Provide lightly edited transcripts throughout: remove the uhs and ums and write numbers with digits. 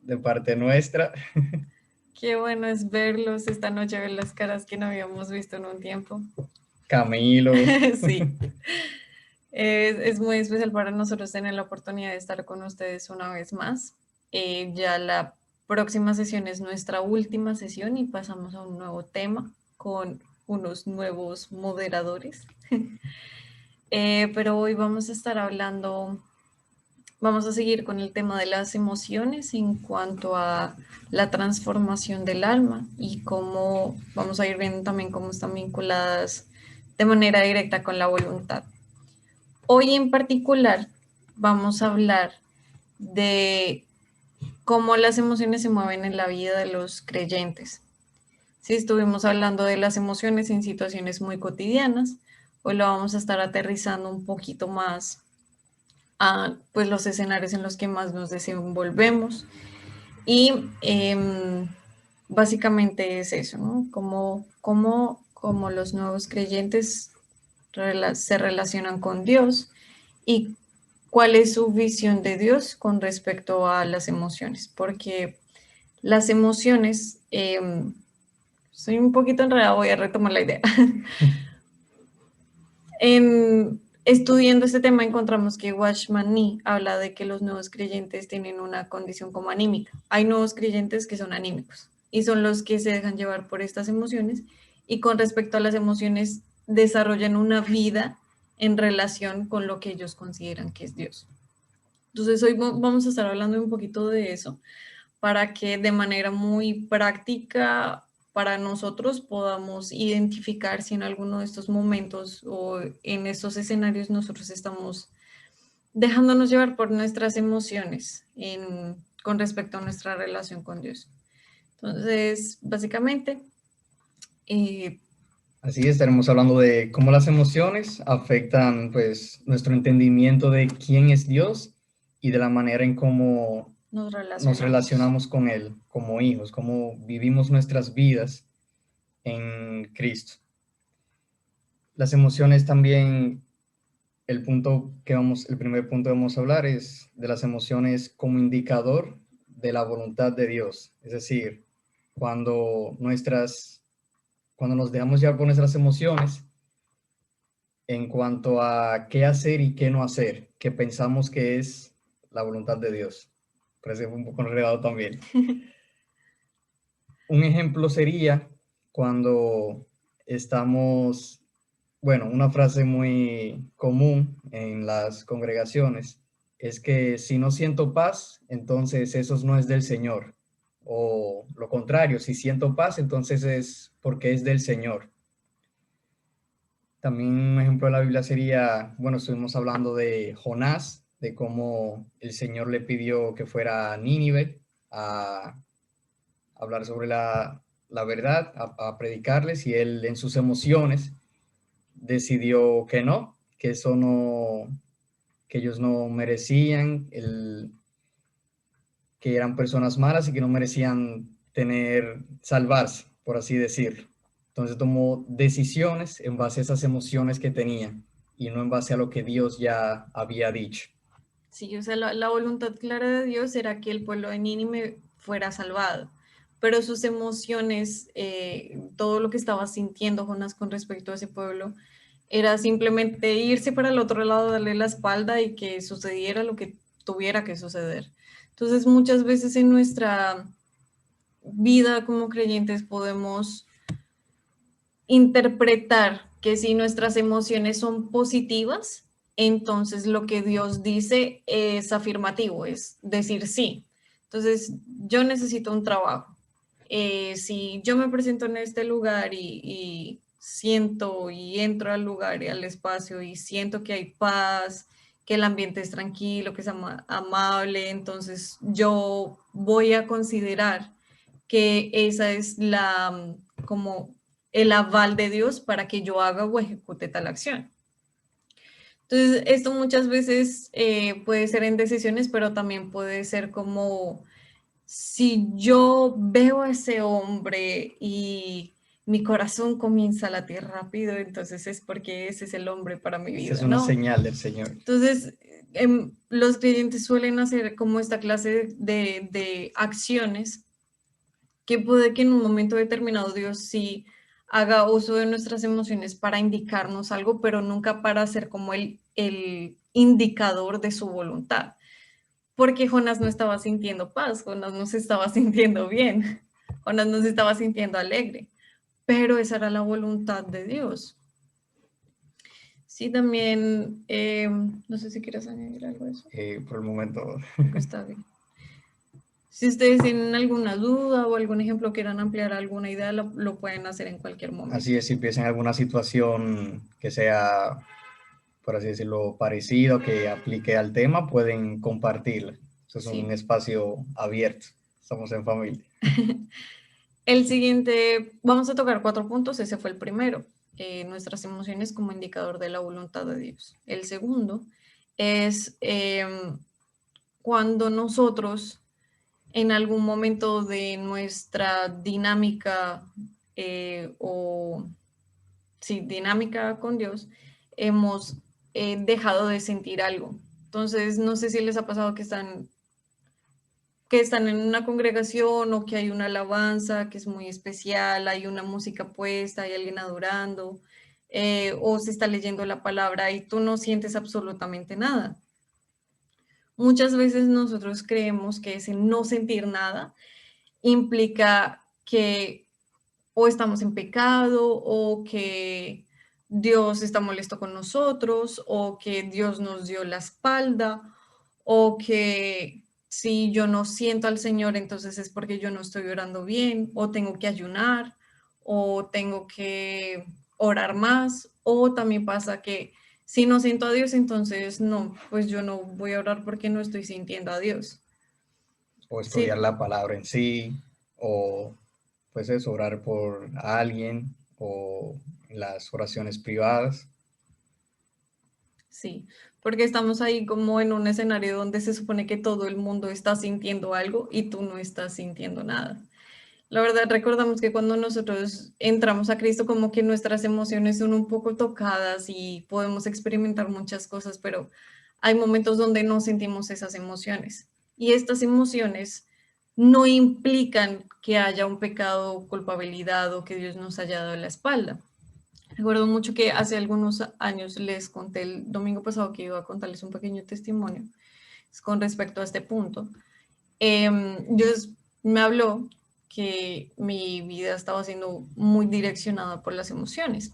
de parte nuestra. Qué bueno es verlos esta noche, ver las caras que no habíamos visto en un tiempo. Camilo. Sí, es muy especial para nosotros tener la oportunidad de estar con ustedes una vez más. Ya la próxima sesión es nuestra última sesión y pasamos a un nuevo tema con unos nuevos moderadores. Pero hoy vamos a estar hablando, vamos a seguir con el tema de las emociones en cuanto a la transformación del alma y cómo vamos a ir viendo también cómo están vinculadas de manera directa con la voluntad. Hoy en particular vamos a hablar de cómo las emociones se mueven en la vida de los creyentes. Sí, estuvimos hablando de las emociones en situaciones muy cotidianas. Hoy lo vamos a estar aterrizando un poquito más a pues, los escenarios en los que más nos desenvolvemos. Y básicamente es eso, ¿no? Como los nuevos creyentes se relacionan con Dios y cuál es su visión de Dios con respecto a las emociones, porque las emociones, soy un poquito enredada, voy a retomar la idea. Estudiando este tema encontramos que Watchman Nee habla de que los nuevos creyentes tienen una condición como anímica. Hay nuevos creyentes que son anímicos y son los que se dejan llevar por estas emociones y con respecto a las emociones desarrollan una vida en relación con lo que ellos consideran que es Dios. Entonces hoy vamos a estar hablando un poquito de eso para que de manera muy práctica para nosotros podamos identificar si en alguno de estos momentos o en estos escenarios nosotros estamos dejándonos llevar por nuestras emociones con respecto a nuestra relación con Dios. Entonces, básicamente, Así estaremos hablando de cómo las emociones afectan pues nuestro entendimiento de quién es Dios y de la manera en cómo nos nos relacionamos. relacionamos con Él como hijos, cómo vivimos nuestras vidas en Cristo. Las emociones también, el primer punto que vamos a hablar es de las emociones como indicador de la voluntad de Dios. Es decir, cuando cuando nos dejamos llevar por nuestras emociones en cuanto a qué hacer y qué no hacer, que pensamos que es la voluntad de Dios. Parece un poco enredado también. Un ejemplo sería cuando estamos, bueno, una frase muy común en las congregaciones es que si no siento paz, entonces eso no es del Señor. O lo contrario, si siento paz, entonces es porque es del Señor. También un ejemplo de la Biblia sería, bueno, estuvimos hablando de Jonás, de cómo el Señor le pidió que fuera a Nínive a hablar sobre la verdad, a predicarles, y él en sus emociones decidió que no, que eso no, que ellos no merecían, que eran personas malas y que no merecían salvarse, por así decirlo. Entonces tomó decisiones en base a esas emociones que tenía y no en base a lo que Dios ya había dicho. Sí, o sea, la voluntad clara de Dios era que el pueblo de Nínive fuera salvado, pero sus emociones, todo lo que estaba sintiendo Jonás con respecto a ese pueblo, era simplemente irse para el otro lado, darle la espalda y que sucediera lo que tuviera que suceder. Entonces, muchas veces en nuestra vida como creyentes podemos interpretar que si nuestras emociones son positivas, entonces lo que Dios dice es afirmativo, es decir sí. Entonces, yo necesito un trabajo. Si yo me presento en este lugar y siento y entro al lugar y al espacio y siento que hay paz, que el ambiente es tranquilo, que es amable, entonces yo voy a considerar que esa es como el aval de Dios para que yo haga o ejecute tal acción. Entonces, esto muchas veces puede ser en decisiones, pero también puede ser como si yo veo a ese hombre y mi corazón comienza a latir rápido, entonces es porque ese es el hombre para mi Esa es vida, una ¿no? señal del Señor. Entonces, los creyentes suelen hacer como esta clase de acciones que puede que en un momento determinado Dios sí haga uso de nuestras emociones para indicarnos algo, pero nunca para ser como el indicador de su voluntad. Porque Jonás no estaba sintiendo paz, Jonás no se estaba sintiendo bien, Jonás no se estaba sintiendo alegre, pero esa era la voluntad de Dios. Sí, también, no sé si quieres añadir algo a eso. Por el momento. Está bien. Si ustedes tienen alguna duda o algún ejemplo, quieran ampliar alguna idea, lo pueden hacer en cualquier momento. Así es, si piensan en alguna situación que sea, por así decirlo, parecido, que aplique al tema, pueden compartirla. Eso es un espacio abierto. Estamos en familia. El siguiente, vamos a tocar 4 puntos. Ese fue el primero. Nuestras emociones como indicador de la voluntad de Dios. El segundo es cuando nosotros en algún momento de nuestra dinámica dinámica con Dios, hemos dejado de sentir algo. Entonces, no sé si les ha pasado que están en una congregación o que hay una alabanza que es muy especial, hay una música puesta, hay alguien adorando, o se está leyendo la palabra y tú no sientes absolutamente nada. Muchas veces nosotros creemos que ese no sentir nada implica que o estamos en pecado o que Dios está molesto con nosotros o que Dios nos dio la espalda o que si yo no siento al Señor entonces es porque yo no estoy orando bien o tengo que ayunar o tengo que orar más o también pasa que si no siento a Dios entonces no, pues yo no voy a orar porque no estoy sintiendo a Dios. O estudiar Sí, la palabra en sí, o pues eso, orar por alguien, o las oraciones privadas. sí, porque estamos ahí como en un escenario donde se supone que todo el mundo está sintiendo algo y tú no estás sintiendo nada. La verdad, recordamos que cuando nosotros entramos a Cristo, como que nuestras emociones son un poco tocadas y podemos experimentar muchas cosas, pero hay momentos donde no sentimos esas emociones. Y estas emociones no implican que haya un pecado o culpabilidad o que Dios nos haya dado la espalda. Recuerdo mucho que hace algunos años les conté el domingo pasado que iba a contarles un pequeño testimonio con respecto a este punto. Dios me habló que mi vida estaba siendo muy direccionada por las emociones.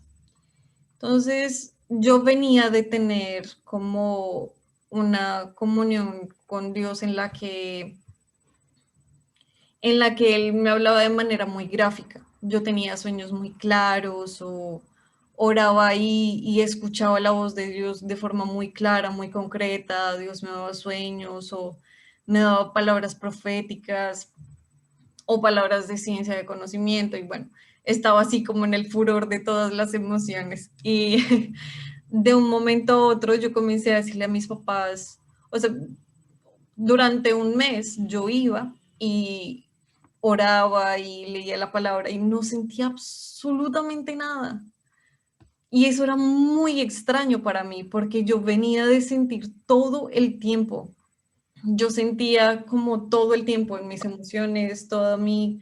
Entonces, yo venía de tener como una comunión con Dios en la que Él me hablaba de manera muy gráfica. Yo tenía sueños muy claros o oraba y escuchaba la voz de Dios de forma muy clara, muy concreta. Dios me daba sueños o me daba palabras proféticas o palabras de ciencia, de conocimiento, y bueno, estaba así como en el furor de todas las emociones. Y de un momento a otro yo comencé a decirle a mis papás, o sea, durante un mes yo iba y oraba y leía la palabra y no sentía absolutamente nada. Y eso era muy extraño para mí porque yo venía de sentir todo el tiempo. Yo sentía como todo el tiempo en mis emociones, toda mi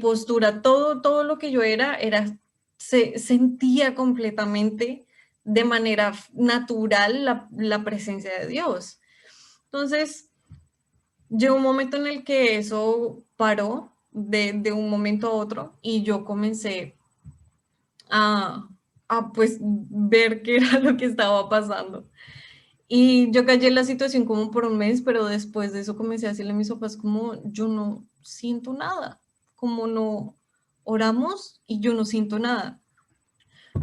postura, todo lo que yo se sentía completamente de manera natural la presencia de Dios. Entonces, llegó un momento en el que eso paró de un momento a otro y yo comencé a, a pues ver qué era lo que estaba pasando. Y yo callé la situación como por un mes, pero después de eso comencé a decirle a mis papás como yo no siento nada, como no oramos y yo no siento nada.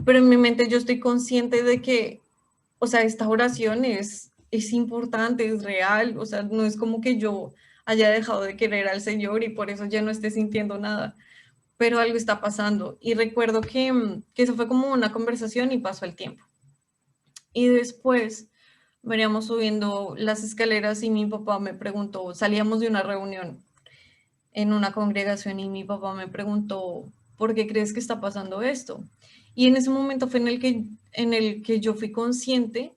Pero en mi mente yo estoy consciente de que, o sea, esta oración es importante, es real, o sea, no es como que yo haya dejado de querer al Señor y por eso ya no esté sintiendo nada, pero algo está pasando. Y recuerdo que eso fue como una conversación y pasó el tiempo. Y después veníamos subiendo las escaleras y mi papá me preguntó, salíamos de una reunión en una congregación y mi papá me preguntó, ¿por qué crees que está pasando esto? Y en ese momento fue en el que yo fui consciente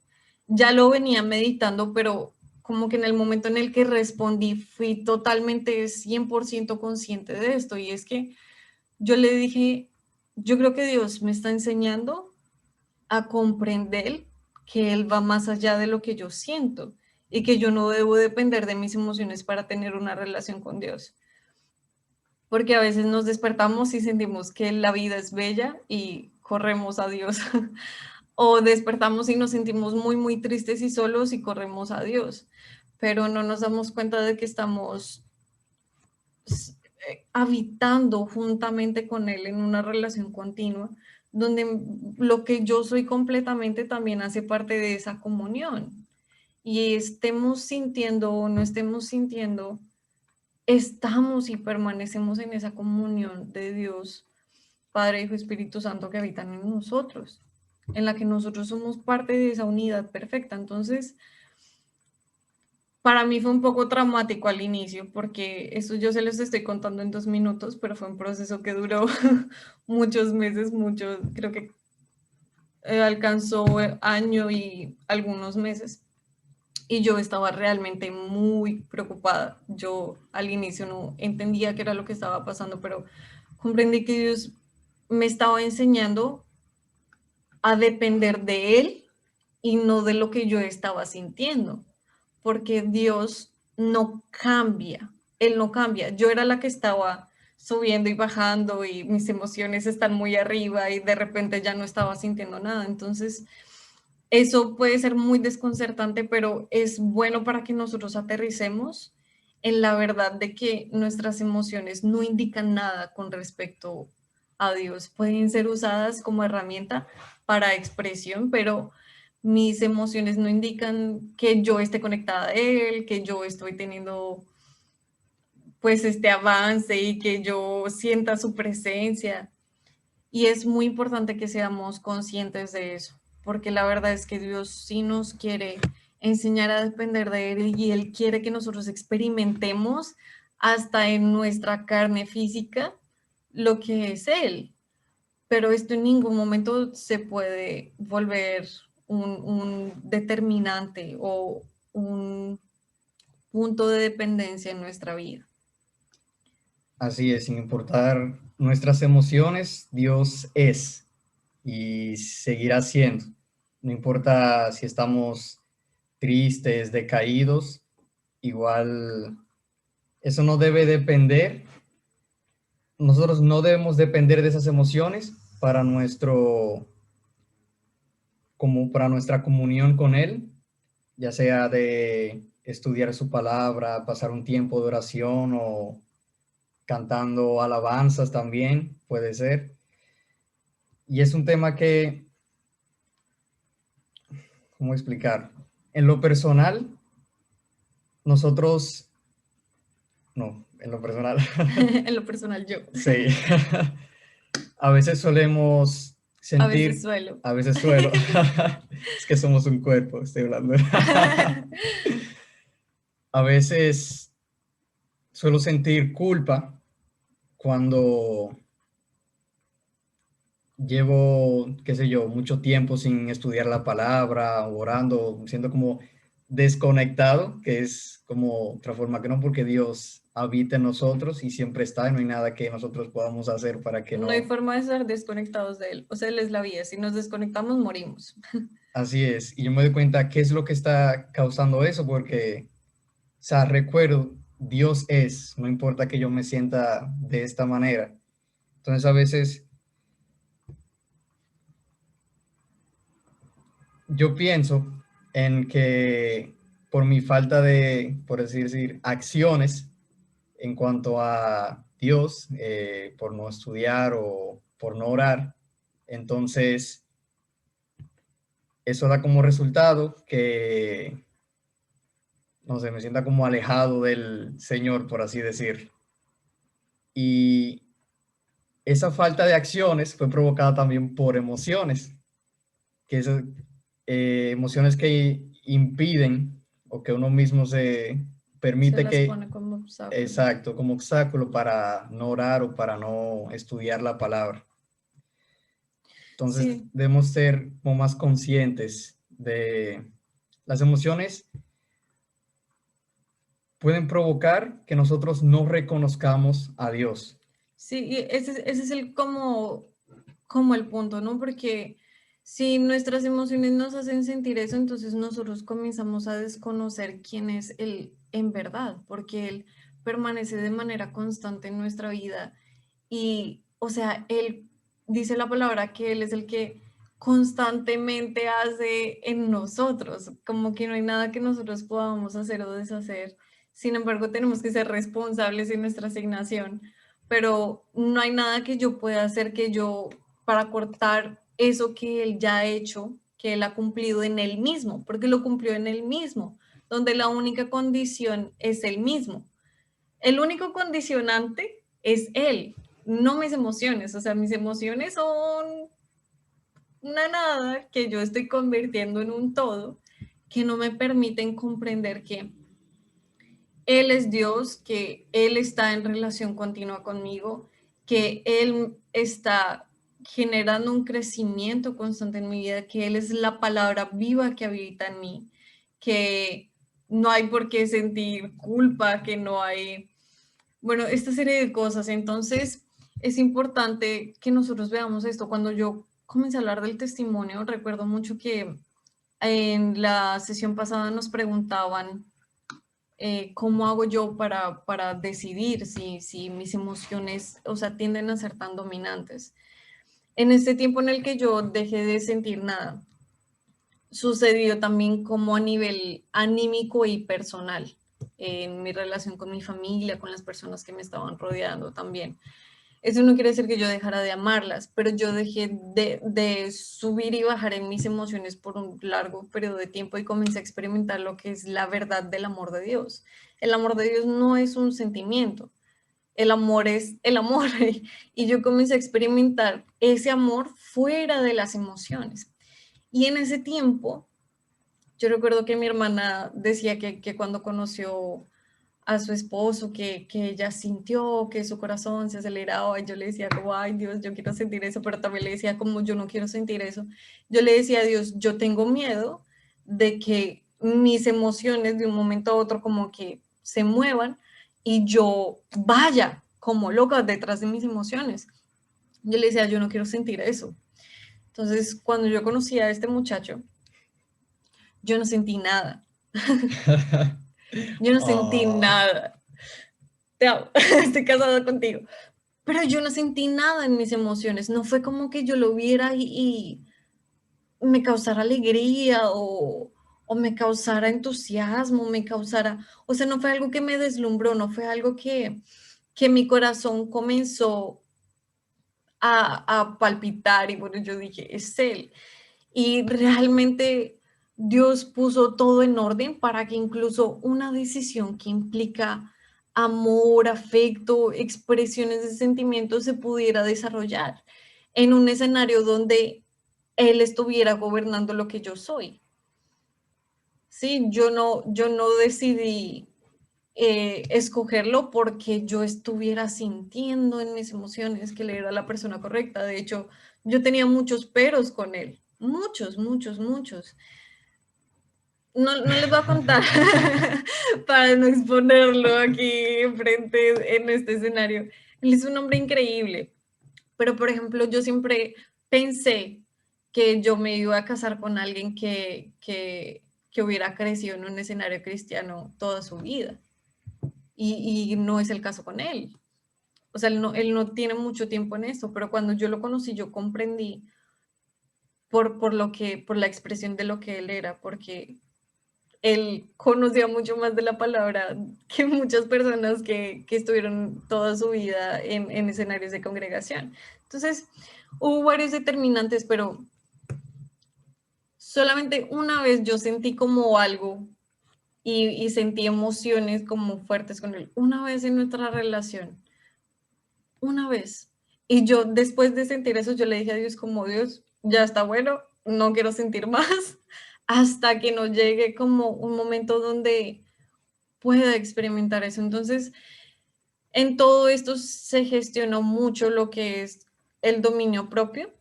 ya lo venía meditando, pero como que en el momento en el que respondí fui totalmente 100% consciente de esto. Y es que yo le dije, yo creo que Dios me está enseñando a comprender que Él va más allá de lo que yo siento y que yo no debo depender de mis emociones para tener una relación con Dios. Porque a veces nos despertamos y sentimos que la vida es bella y corremos a Dios. O despertamos y nos sentimos muy, muy tristes y solos y corremos a Dios. Pero no nos damos cuenta de que estamos habitando juntamente con Él en una relación continua, donde lo que yo soy completamente también hace parte de esa comunión. Y estemos sintiendo o no estemos sintiendo, estamos y permanecemos en esa comunión de Dios, Padre, Hijo y Espíritu Santo que habitan en nosotros, en la que nosotros somos parte de esa unidad perfecta. Entonces, para mí fue un poco traumático al inicio, porque eso yo se los estoy contando en 2 minutos, pero fue un proceso que duró muchos meses, muchos, creo que alcanzó año y algunos meses. Y yo estaba realmente muy preocupada. Yo al inicio no entendía qué era lo que estaba pasando, pero comprendí que Dios me estaba enseñando a depender de Él y no de lo que yo estaba sintiendo, porque Dios no cambia, Él no cambia. Yo era la que estaba subiendo y bajando y mis emociones están muy arriba y de repente ya no estaba sintiendo nada. Entonces, eso puede ser muy desconcertante, pero es bueno para que nosotros aterricemos en la verdad de que nuestras emociones no indican nada con respecto a Dios. Pueden ser usadas como herramienta para expresión, pero mis emociones no indican que yo esté conectada a Él, que yo estoy teniendo pues este avance y que yo sienta su presencia. Y es muy importante que seamos conscientes de eso, porque la verdad es que Dios sí nos quiere enseñar a depender de Él y Él quiere que nosotros experimentemos hasta en nuestra carne física lo que es Él. Pero esto en ningún momento se puede volver un determinante o un punto de dependencia en nuestra vida. Así es, sin importar nuestras emociones, Dios es y seguirá siendo. No importa si estamos tristes, decaídos, igual eso no debe depender. Nosotros no debemos depender de esas emociones para como para nuestra comunión con Él, ya sea de estudiar su palabra, pasar un tiempo de oración o cantando alabanzas también, puede ser. Y es un tema que, ¿cómo explicar? En lo personal, nosotros, no, en lo personal, En lo personal yo. sí, a veces solemos A veces sentir, suelo. a veces suelo, es que somos un cuerpo, estoy hablando. A veces suelo sentir culpa cuando llevo, qué sé yo, mucho tiempo sin estudiar la palabra, orando, siento como desconectado, que es como otra forma que no, porque Dios habita en nosotros y siempre está, y no hay nada que nosotros podamos hacer para que No hay no. forma de estar desconectados de Él. O sea, Él es la vida. Si nos desconectamos, morimos. Así es, y yo me doy cuenta qué es lo que está causando eso, porque, o sea, recuerdo, Dios es, no importa que yo me sienta de esta manera. Entonces a veces yo pienso en que por mi falta de, por así decir, acciones en cuanto a Dios, por no estudiar o por no orar, entonces eso da como resultado que, no sé, me sienta como alejado del Señor, por así decir. Y esa falta de acciones fue provocada también por emociones, que esas emociones que impiden o que uno mismo se Se permite las que, pone como obstáculo. exacto, como obstáculo para no orar o para no estudiar la palabra. Entonces Sí, debemos ser como más conscientes de Las emociones pueden provocar que nosotros no reconozcamos a Dios. Sí, y ese es el como el punto, ¿no? Porque si nuestras emociones nos hacen sentir eso, entonces nosotros comenzamos a desconocer quién es Él en verdad, porque Él permanece de manera constante en nuestra vida. Y, o sea, Él dice la palabra que Él es el que constantemente hace en nosotros, como que no hay nada que nosotros podamos hacer o deshacer. Sin embargo, tenemos que ser responsables en nuestra asignación, pero no hay nada que yo pueda hacer para cortar eso que Él ya ha hecho, que Él ha cumplido en Él mismo, porque lo cumplió en Él mismo, donde la única condición es Él mismo. El único condicionante es Él, no mis emociones. O sea, mis emociones son una nada que yo estoy convirtiendo en un todo, que no me permiten comprender que Él es Dios, que Él está en relación continua conmigo, que Él está generando un crecimiento constante en mi vida, que Él es la palabra viva que habita en mí, que no hay por qué sentir culpa, que no hay, bueno, esta serie de cosas. Entonces, es importante que nosotros veamos esto. Cuando yo comencé a hablar del testimonio, recuerdo mucho que en la sesión pasada nos preguntaban cómo hago yo para decidir si mis emociones, o sea, tienden a ser tan dominantes. En este tiempo en el que yo dejé de sentir nada, sucedió también como a nivel anímico y personal, en mi relación con mi familia, con las personas que me estaban rodeando también. Eso no quiere decir que yo dejara de amarlas, pero yo dejé de subir y bajar en mis emociones por un largo periodo de tiempo y comencé a experimentar lo que es la verdad del amor de Dios. El amor de Dios no es un sentimiento, el amor es el amor. Y yo comencé a experimentar ese amor fuera de las emociones. Y en ese tiempo, yo recuerdo que mi hermana decía que cuando conoció a su esposo, que ella sintió que su corazón se aceleraba, y yo le decía como, ay Dios, yo quiero sentir eso, pero también le decía como, yo no quiero sentir eso. Yo le decía a Dios, yo tengo miedo de que mis emociones de un momento a otro como que se muevan y yo vaya como loca detrás de mis emociones. Yo le decía, yo no quiero sentir eso. Entonces, cuando yo conocí a este muchacho, yo no sentí nada. Yo no sentí Oh, nada. Te amo, estoy casada contigo. Pero yo no sentí nada en mis emociones. No fue como que yo lo viera y me causara alegría o me causara entusiasmo, me causara, o sea, no fue algo que me deslumbró, no fue algo que mi corazón comenzó a palpitar y bueno, yo dije, es él. Y realmente Dios puso todo en orden para que incluso una decisión que implica amor, afecto, expresiones de sentimientos se pudiera desarrollar en un escenario donde Él estuviera gobernando lo que yo soy. Sí, yo no decidí escogerlo porque yo estuviera sintiendo en mis emociones que él era la persona correcta. De hecho, yo tenía muchos peros con él, muchos, muchos, muchos. No, no les voy a contar para no exponerlo aquí enfrente en este escenario. Él es un hombre increíble, pero por ejemplo, yo siempre pensé que yo me iba a casar con alguien que hubiera crecido en un escenario cristiano toda su vida. Y no es el caso con él. O sea, él no tiene mucho tiempo en esto, pero cuando yo lo conocí, yo comprendí por la expresión de lo que él era, porque él conocía mucho más de la palabra que muchas personas que estuvieron toda su vida en escenarios de congregación. Entonces, hubo varios determinantes, pero solamente una vez yo sentí como algo y sentí emociones como fuertes con él, una vez en nuestra relación, una vez. Y yo después de sentir eso, yo le dije a Dios como, Dios, ya está bueno, no quiero sentir más, hasta que no llegue como un momento donde pueda experimentar eso. Entonces, en todo esto se gestionó mucho lo que es el dominio propio,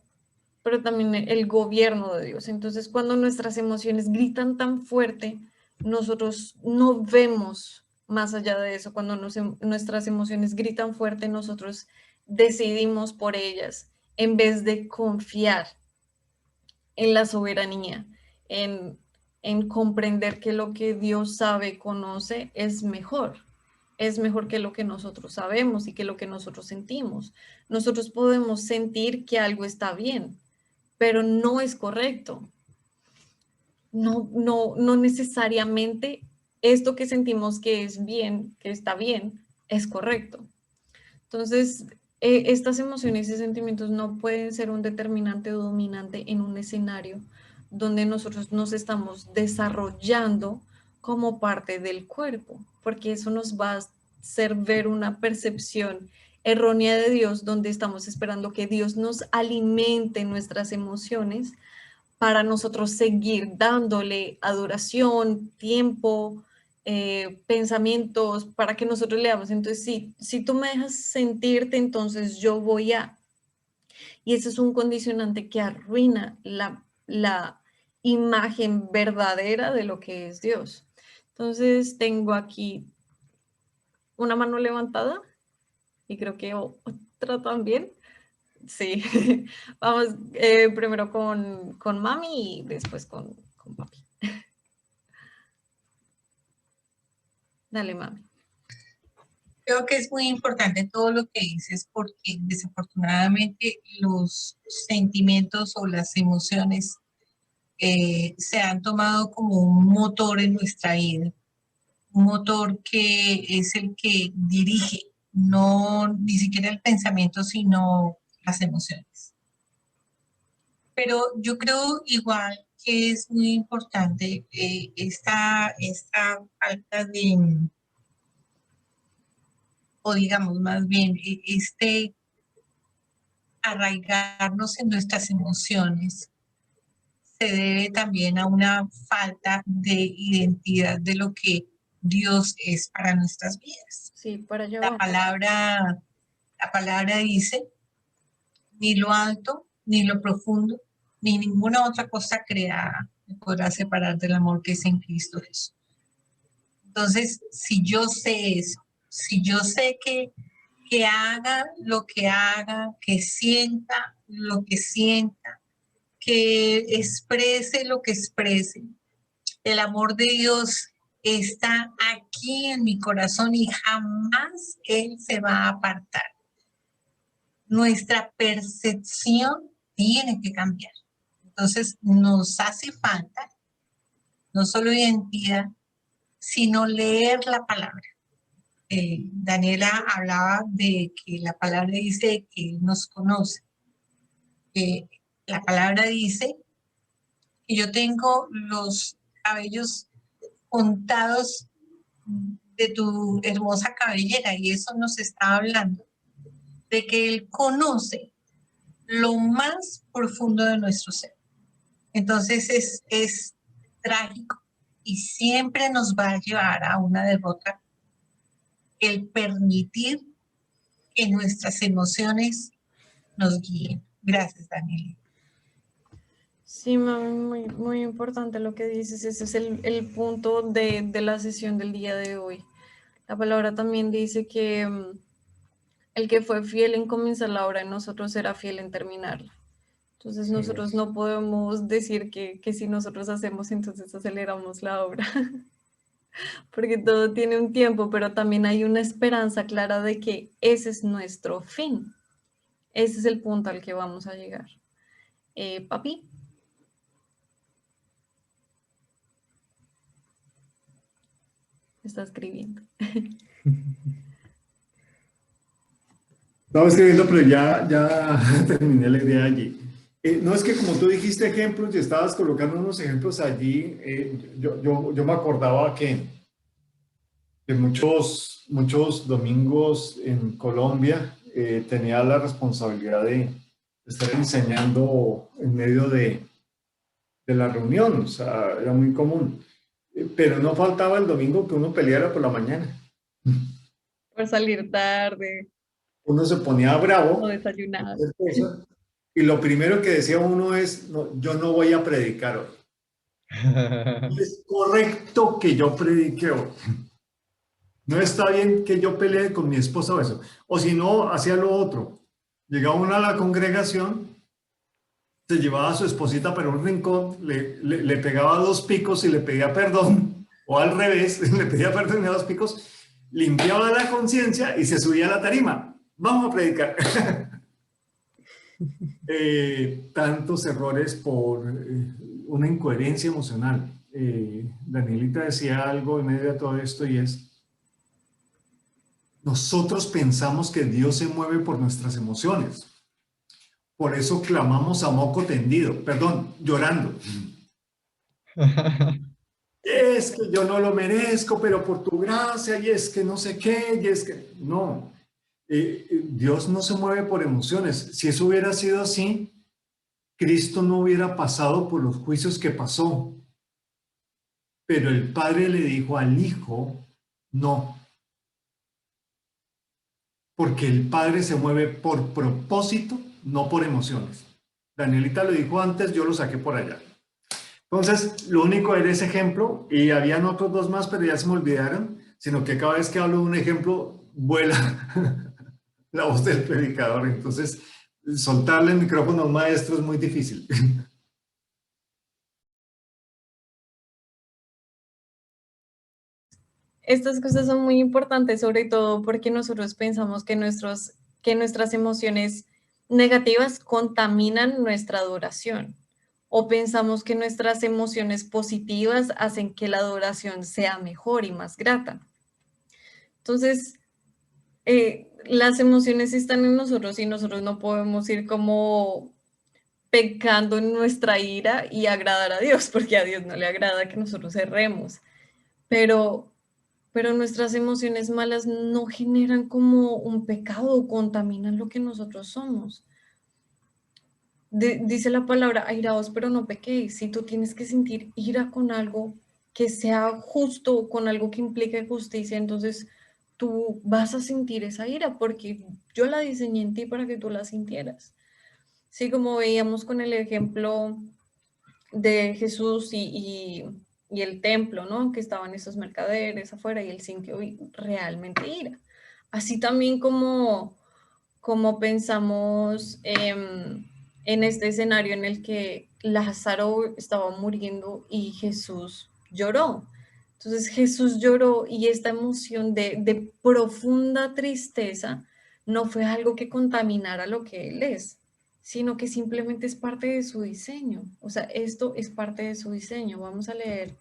pero también el gobierno de Dios. Entonces, cuando nuestras emociones gritan tan fuerte, nosotros no vemos más allá de eso. Cuando nuestras emociones gritan fuerte, nosotros decidimos por ellas en vez de confiar en la soberanía, en, en comprender que lo que Dios sabe, conoce, es mejor que lo que nosotros sabemos y que lo que nosotros sentimos. Nosotros podemos sentir que algo está bien, pero no es correcto. No necesariamente esto que sentimos que es bien, que está bien, es correcto. Entonces, estas emociones y sentimientos no pueden ser un determinante dominante en un escenario donde nosotros nos estamos desarrollando como parte del cuerpo, porque eso nos va a hacer ver una percepción errónea de Dios, donde estamos esperando que Dios nos alimente nuestras emociones para nosotros seguir dándole adoración, tiempo, pensamientos, para que nosotros leamos. Entonces, si tú me dejas sentirte, entonces yo voy a... Y ese es un condicionante que arruina la imagen verdadera de lo que es Dios. Entonces, tengo aquí una mano levantada y creo que otra también. Sí, vamos primero con mami y después con papi. Dale, mami. Creo que es muy importante todo lo que dices porque desafortunadamente los sentimientos o las emociones se han tomado como un motor en nuestra vida, un motor que es el que dirige, no ni siquiera el pensamiento, sino las emociones. Pero yo creo igual que es muy importante esta falta de, o digamos más bien, arraigarnos en nuestras emociones se debe también a una falta de identidad de lo que Dios es para nuestras vidas. Sí, para allá La vamos. palabra dice, ni lo alto, ni lo profundo, ni ninguna otra cosa creada me podrá separar del amor que es en Cristo Jesús. Entonces, si yo sé eso, si yo sé que haga lo que haga, que sienta lo que sienta, que exprese lo que exprese, el amor de Dios está aquí en mi corazón y jamás Él se va a apartar. Nuestra percepción tiene que cambiar. Entonces, nos hace falta no solo identidad, sino leer la palabra. Daniela hablaba de que la palabra dice que Él nos conoce. La palabra dice que yo tengo los cabellos contados de tu hermosa cabellera y eso nos está hablando de que Él conoce lo más profundo de nuestro ser. Entonces es trágico y siempre nos va a llevar a una derrota el permitir que nuestras emociones nos guíen. Gracias, Daniela. Sí, mami, muy importante lo que dices. Ese es el punto de la sesión del día de hoy. La palabra también dice que el que fue fiel en comenzar la obra en nosotros será fiel en terminarla. Entonces nosotros no podemos decir que si nosotros hacemos, entonces aceleramos la obra. Porque todo tiene un tiempo, pero también hay una esperanza clara de que ese es nuestro fin. Ese es el punto al que vamos a llegar. Papi. Está escribiendo. Estaba escribiendo, pero ya terminé la idea allí. No es que como tú dijiste ejemplos y estabas colocando unos ejemplos allí, yo me acordaba que muchos domingos en Colombia tenía la responsabilidad de estar enseñando en medio de la reunión, o sea, era muy común. Pero no faltaba el domingo que uno peleara por la mañana. Por salir tarde. Uno se ponía bravo. O desayunar. y lo primero que decía uno es, no, yo no voy a predicar hoy. No es correcto que yo predique hoy. No está bien que yo pelee con mi esposa o eso. O si no, hacía lo otro. Llegaba uno a la congregación, se llevaba a su esposita para un rincón, le pegaba 2 picos y le pedía perdón, o al revés, le pedía perdón y 2 picos, limpiaba la conciencia y se subía a la tarima. Vamos a predicar. Tantos errores por una incoherencia emocional. Danielita decía algo en medio de todo esto y es, nosotros pensamos que Dios se mueve por nuestras emociones. Por eso clamamos a moco tendido, perdón, llorando. Es que yo no lo merezco, pero por tu gracia, y es que no sé qué, y es que... No, Dios no se mueve por emociones. Si eso hubiera sido así, Cristo no hubiera pasado por los juicios que pasó. Pero el Padre le dijo al Hijo, no. Porque el Padre se mueve por propósito, no por emociones. Danielita lo dijo antes, yo lo saqué por allá. Entonces, lo único era ese ejemplo, y habían otros 2 más, pero ya se me olvidaron, sino que cada vez que hablo de un ejemplo, vuela la voz del predicador. Entonces, soltarle el micrófono a un maestro es muy difícil. Estas cosas son muy importantes, sobre todo porque nosotros pensamos que nuestras emociones negativas contaminan nuestra adoración, o pensamos que nuestras emociones positivas hacen que la adoración sea mejor y más grata. Entonces, las emociones están en nosotros y nosotros no podemos ir como pecando en nuestra ira y agradar a Dios, porque a Dios no le agrada que nosotros erremos. Pero nuestras emociones malas no generan como un pecado o contaminan lo que nosotros somos. Dice la palabra, airaos, pero no pequéis. Si tú tienes que sentir ira con algo que sea justo, con algo que implique justicia, entonces tú vas a sentir esa ira porque yo la diseñé en ti para que tú la sintieras. Sí, como veíamos con el ejemplo de Jesús y el templo, ¿no? Que estaban esos mercaderes afuera y él sintió realmente ira. Así también como pensamos en este escenario en el que Lázaro estaba muriendo y Jesús lloró. Entonces Jesús lloró y esta emoción de profunda tristeza no fue algo que contaminara lo que él es, sino que simplemente es parte de su diseño. O sea, esto es parte de su diseño. Vamos a leer.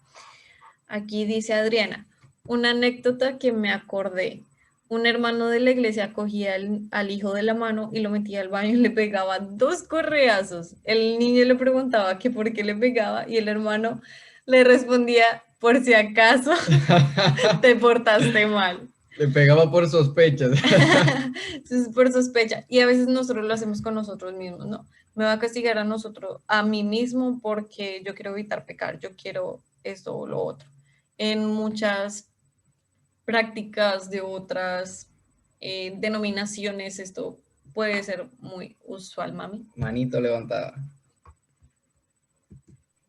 Aquí dice Adriana, una anécdota que me acordé. Un hermano de la iglesia cogía al hijo de la mano y lo metía al baño y le pegaba 2 correazos. El niño le preguntaba que por qué le pegaba y el hermano le respondía, por si acaso te portaste mal. Le pegaba por sospechas. Entonces, por sospecha. Y a veces nosotros lo hacemos con nosotros mismos, ¿no? Me va a castigar a mí mismo porque yo quiero evitar pecar, yo quiero esto o lo otro. En muchas prácticas de otras denominaciones esto puede ser muy usual, mami. Manito levantada.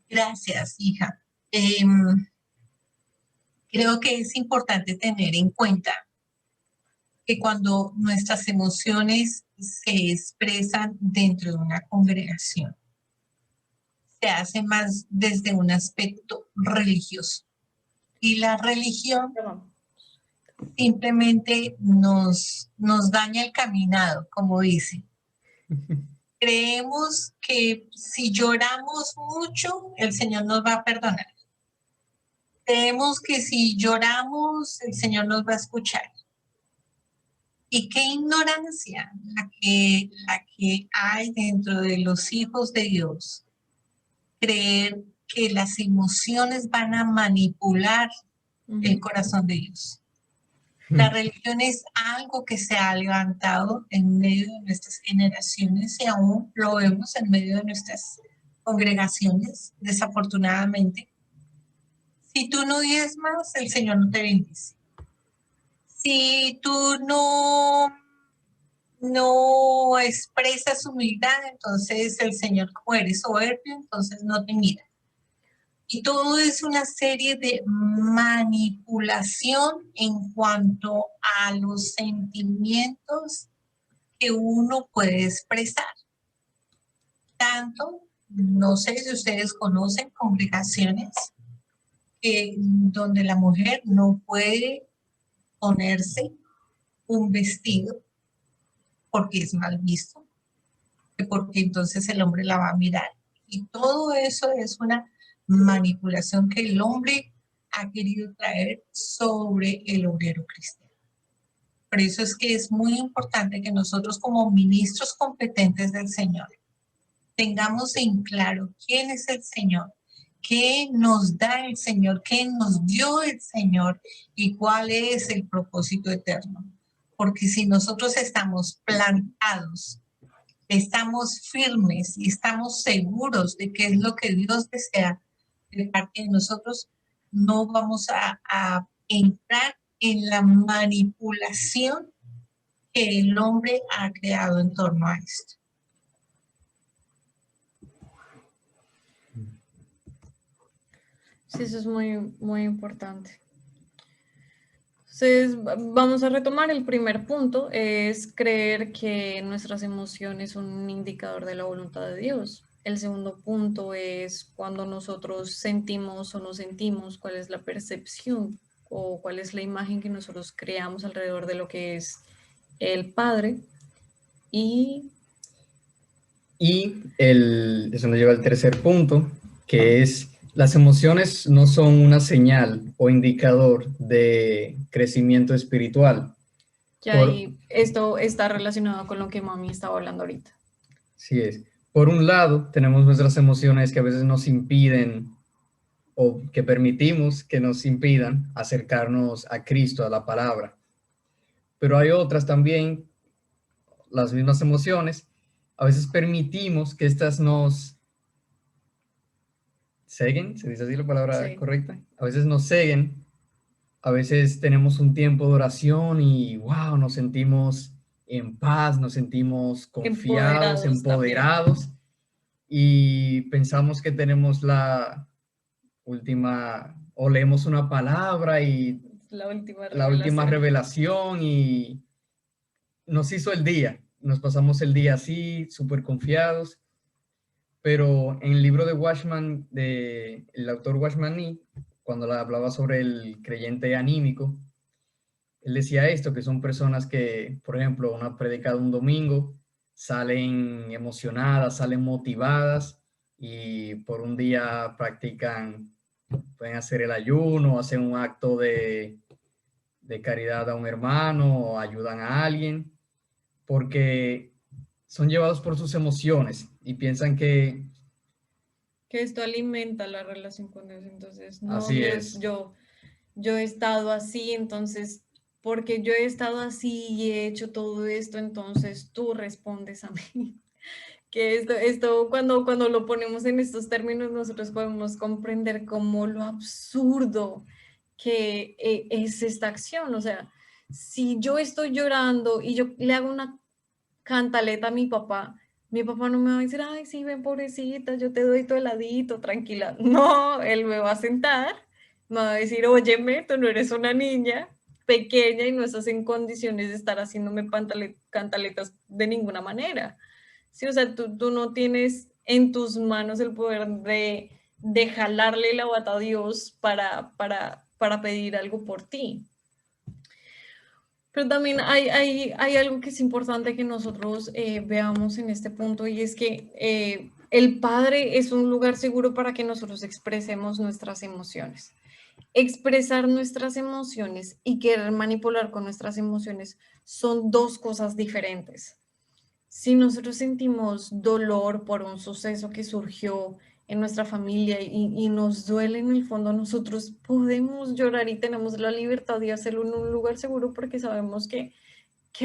Gracias, hija. Creo que es importante tener en cuenta que cuando nuestras emociones se expresan dentro de una congregación, se hace más desde un aspecto religioso. Y la religión simplemente nos daña el caminado, como dice. Creemos que si lloramos mucho, el Señor nos va a perdonar. Creemos que si lloramos, el Señor nos va a escuchar. Y qué ignorancia la que hay dentro de los hijos de Dios. Creer que las emociones van a manipular el corazón de Dios. La religión es algo que se ha levantado en medio de nuestras generaciones y aún lo vemos en medio de nuestras congregaciones, desafortunadamente. Si tú no diezmas, el Señor no te bendice. Si tú no no expresa su humildad, entonces el Señor, como eres soberbio, entonces no te mira. Y todo es una serie de manipulación en cuanto a los sentimientos que uno puede expresar. Tanto, no sé si ustedes conocen congregaciones donde la mujer no puede ponerse un vestido porque es mal visto, porque entonces el hombre la va a mirar. Y todo eso es una manipulación que el hombre ha querido traer sobre el obrero cristiano. Por eso es que es muy importante que nosotros como ministros competentes del Señor tengamos en claro quién es el Señor, qué nos da el Señor, qué nos dio el Señor y cuál es el propósito eterno. Porque si nosotros estamos plantados, estamos firmes y estamos seguros de qué es lo que Dios desea de parte de nosotros, no vamos a entrar en la manipulación que el hombre ha creado en torno a esto. Sí, eso es muy, muy importante. Entonces, vamos a retomar el primer punto, es creer que nuestras emociones son un indicador de la voluntad de Dios. El segundo punto es cuando nosotros sentimos o no sentimos, cuál es la percepción o cuál es la imagen que nosotros creamos alrededor de lo que es el Padre. Y Eso nos lleva al tercer punto, que es las emociones no son una señal o indicador de crecimiento espiritual. ya ahí esto está relacionado con lo que mami estaba hablando ahorita. Sí es. Por un lado, tenemos nuestras emociones que a veces nos impiden o que permitimos que nos impidan acercarnos a Cristo, a la palabra. Pero hay otras también, las mismas emociones, a veces permitimos que estas nos ceguen, ¿se dice así la palabra Sí. correcta? A veces nos ceguen, a veces tenemos un tiempo de oración y wow, nos sentimos en paz, nos sentimos confiados, empoderados y pensamos que tenemos la última, o leemos una palabra y la última revelación y nos hizo el día. Nos pasamos el día así, súper confiados. Pero en el libro de Watchman, el autor Watchman Nee, cuando hablaba sobre el creyente anímico, él decía esto, que son personas que, por ejemplo, una predicada un domingo, salen emocionadas, salen motivadas y por un día practican, pueden hacer el ayuno, hacen un acto de caridad a un hermano o ayudan a alguien, porque son llevados por sus emociones y piensan que esto alimenta la relación con Dios. Entonces, no, así Dios, es. yo he estado así, entonces, porque yo he estado así y he hecho todo esto, entonces tú respondes a mí. Que esto cuando lo ponemos en estos términos, nosotros podemos comprender como lo absurdo que es esta acción. O sea, si yo estoy llorando y yo le hago una cantaleta a mi papá no me va a decir, ay, sí, ven, pobrecita, yo te doy tu heladito, tranquila. No, él me va a sentar, me va a decir, óyeme, tú no eres una niña pequeña y no estás en condiciones de estar haciéndome cantaletas de ninguna manera. Sí, o sea, tú no tienes en tus manos el poder de jalarle la bata a Dios para pedir algo por ti. Pero también hay algo que es importante que nosotros veamos en este punto y es que el Padre es un lugar seguro para que nosotros expresemos nuestras emociones. Expresar nuestras emociones y querer manipular con nuestras emociones son dos cosas diferentes. Si nosotros sentimos dolor por un suceso que surgió en nuestra familia y nos duele en el fondo, nosotros podemos llorar y tenemos la libertad de hacerlo en un lugar seguro porque sabemos que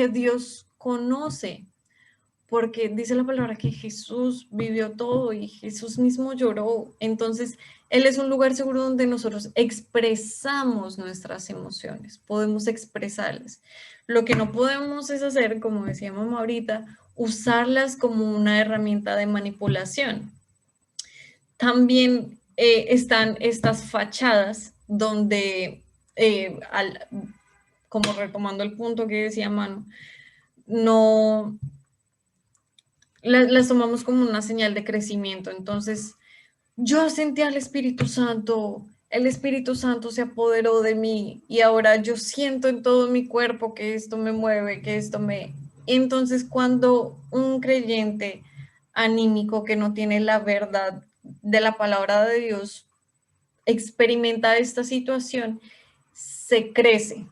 Dios conoce. porque dice la palabra que Jesús vivió todo y Jesús mismo lloró. Entonces, Él es un lugar seguro donde nosotros expresamos nuestras emociones, podemos expresarlas. Lo que no podemos es hacer, como decía mamá ahorita, usarlas como una herramienta de manipulación. También están estas fachadas donde, como retomando el punto que decía Manu, no las tomamos como una señal de crecimiento. Entonces, yo sentí al Espíritu Santo, el Espíritu Santo se apoderó de mí y ahora yo siento en todo mi cuerpo que esto me mueve, que esto me... Entonces, cuando un creyente anímico que no tiene la verdad de la palabra de Dios experimenta esta situación, se crece.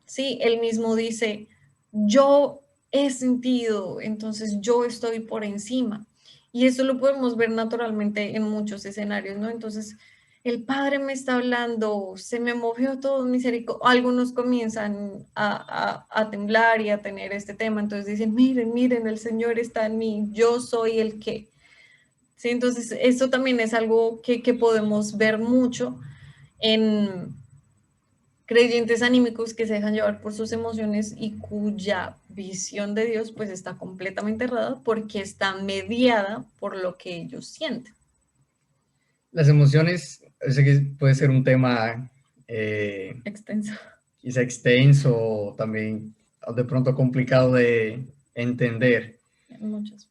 ¿Sí? Él mismo dice, yo he sentido, entonces yo estoy por encima. Y eso lo podemos ver naturalmente en muchos escenarios, ¿no? Entonces, el Padre me está hablando, se me movió todo misericordia. Algunos comienzan a temblar y a tener este tema, entonces dicen, miren, miren, el Señor está en mí, yo soy el que. Sí, entonces, esto también es algo que podemos ver mucho en creyentes anímicos que se dejan llevar por sus emociones y cuya visión de Dios pues está completamente errada porque está mediada por lo que ellos sienten. Las emociones, sé que puede ser un tema Extenso. quizá extenso, también de pronto complicado de entender. Muchas.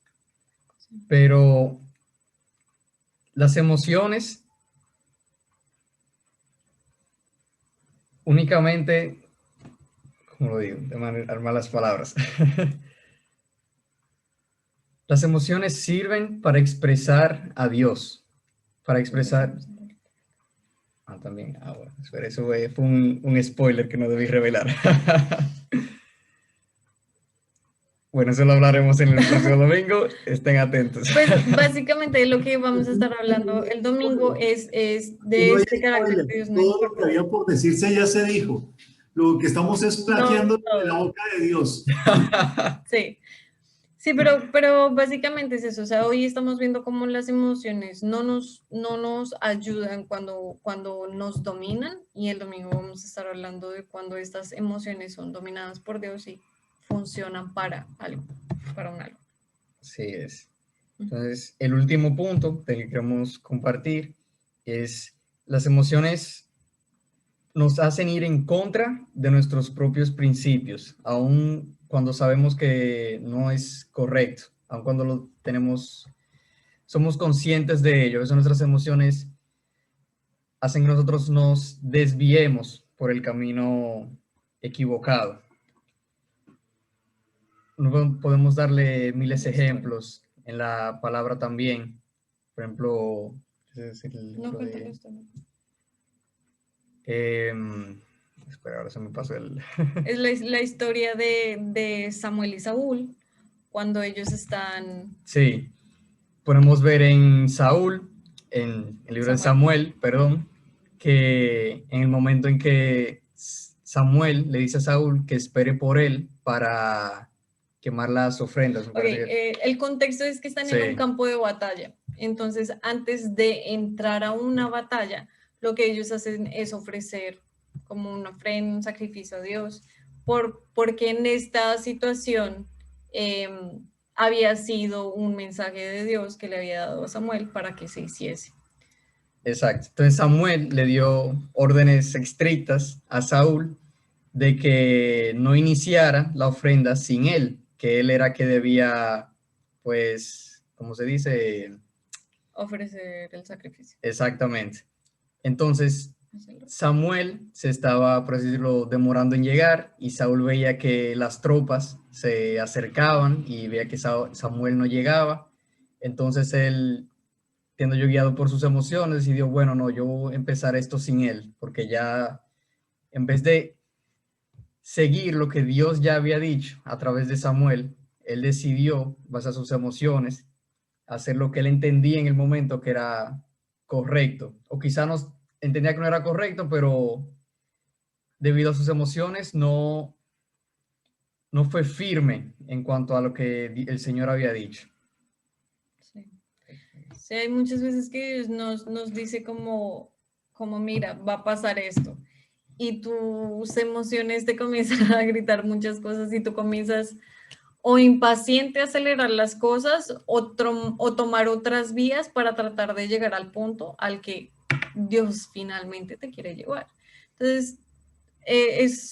Pero las emociones únicamente, ¿cómo lo digo? De malas palabras. Las emociones sirven para expresar a Dios, para expresar... también, bueno, espera, eso fue un spoiler que no debí revelar. Bueno, eso lo hablaremos en el próximo domingo, estén atentos. Pues básicamente lo que vamos a estar hablando el domingo es de este carácter que Dios no todo lo que había por decirse ya se dijo. Lo que estamos es plagiando de la boca de Dios. Sí. Sí, pero básicamente es eso. O sea, hoy estamos viendo cómo las emociones no nos ayudan cuando nos dominan, y el domingo vamos a estar hablando de cuando estas emociones son dominadas por Dios y funcionan para algo, para un algo. Así es. Entonces, el último punto del que queremos compartir es las emociones nos hacen ir en contra de nuestros propios principios, aun cuando sabemos que no es correcto, aun cuando lo tenemos, somos conscientes de ello. Eso, nuestras emociones hacen que nosotros nos desviemos por el camino equivocado. Podemos darle miles de ejemplos en la palabra también. Por ejemplo, espera, ahora se me pasó el... Es la historia de Samuel y Saúl, cuando ellos están... Sí, podemos ver en Saúl, en el libro de Samuel, perdón, que en el momento en que Samuel le dice a Saúl que espere por él para quemar las ofrendas. El contexto es que están en un campo de batalla. Entonces, antes de entrar a una batalla, lo que ellos hacen es ofrecer como una ofrenda, un sacrificio a Dios, porque en esta situación había sido un mensaje de Dios que le había dado a Samuel para que se hiciese. Exacto. Entonces Samuel le dio órdenes estrictas a Saúl de que no iniciara la ofrenda sin él, que él era que debía, pues, ¿cómo se dice? Ofrecer el sacrificio. Exactamente. Entonces, Samuel se estaba, por así decirlo, demorando en llegar, y Saúl veía que las tropas se acercaban y veía que Samuel no llegaba. Entonces él, siendo yo guiado por sus emociones, decidió, bueno, no, yo voy a empezar esto sin él, porque ya, en vez de seguir lo que Dios ya había dicho a través de Samuel, él decidió, basado en sus emociones, hacer lo que él entendía en el momento que era correcto, o quizá no entendía que no era correcto, pero debido a sus emociones no no fue firme en cuanto a lo que el Señor había dicho. Sí. Sí, hay muchas veces que Dios nos dice como, mira, va a pasar esto. Y tus emociones te comienzan a gritar muchas cosas y tú comienzas o impaciente a acelerar las cosas o tomar otras vías para tratar de llegar al punto al que Dios finalmente te quiere llevar. Entonces,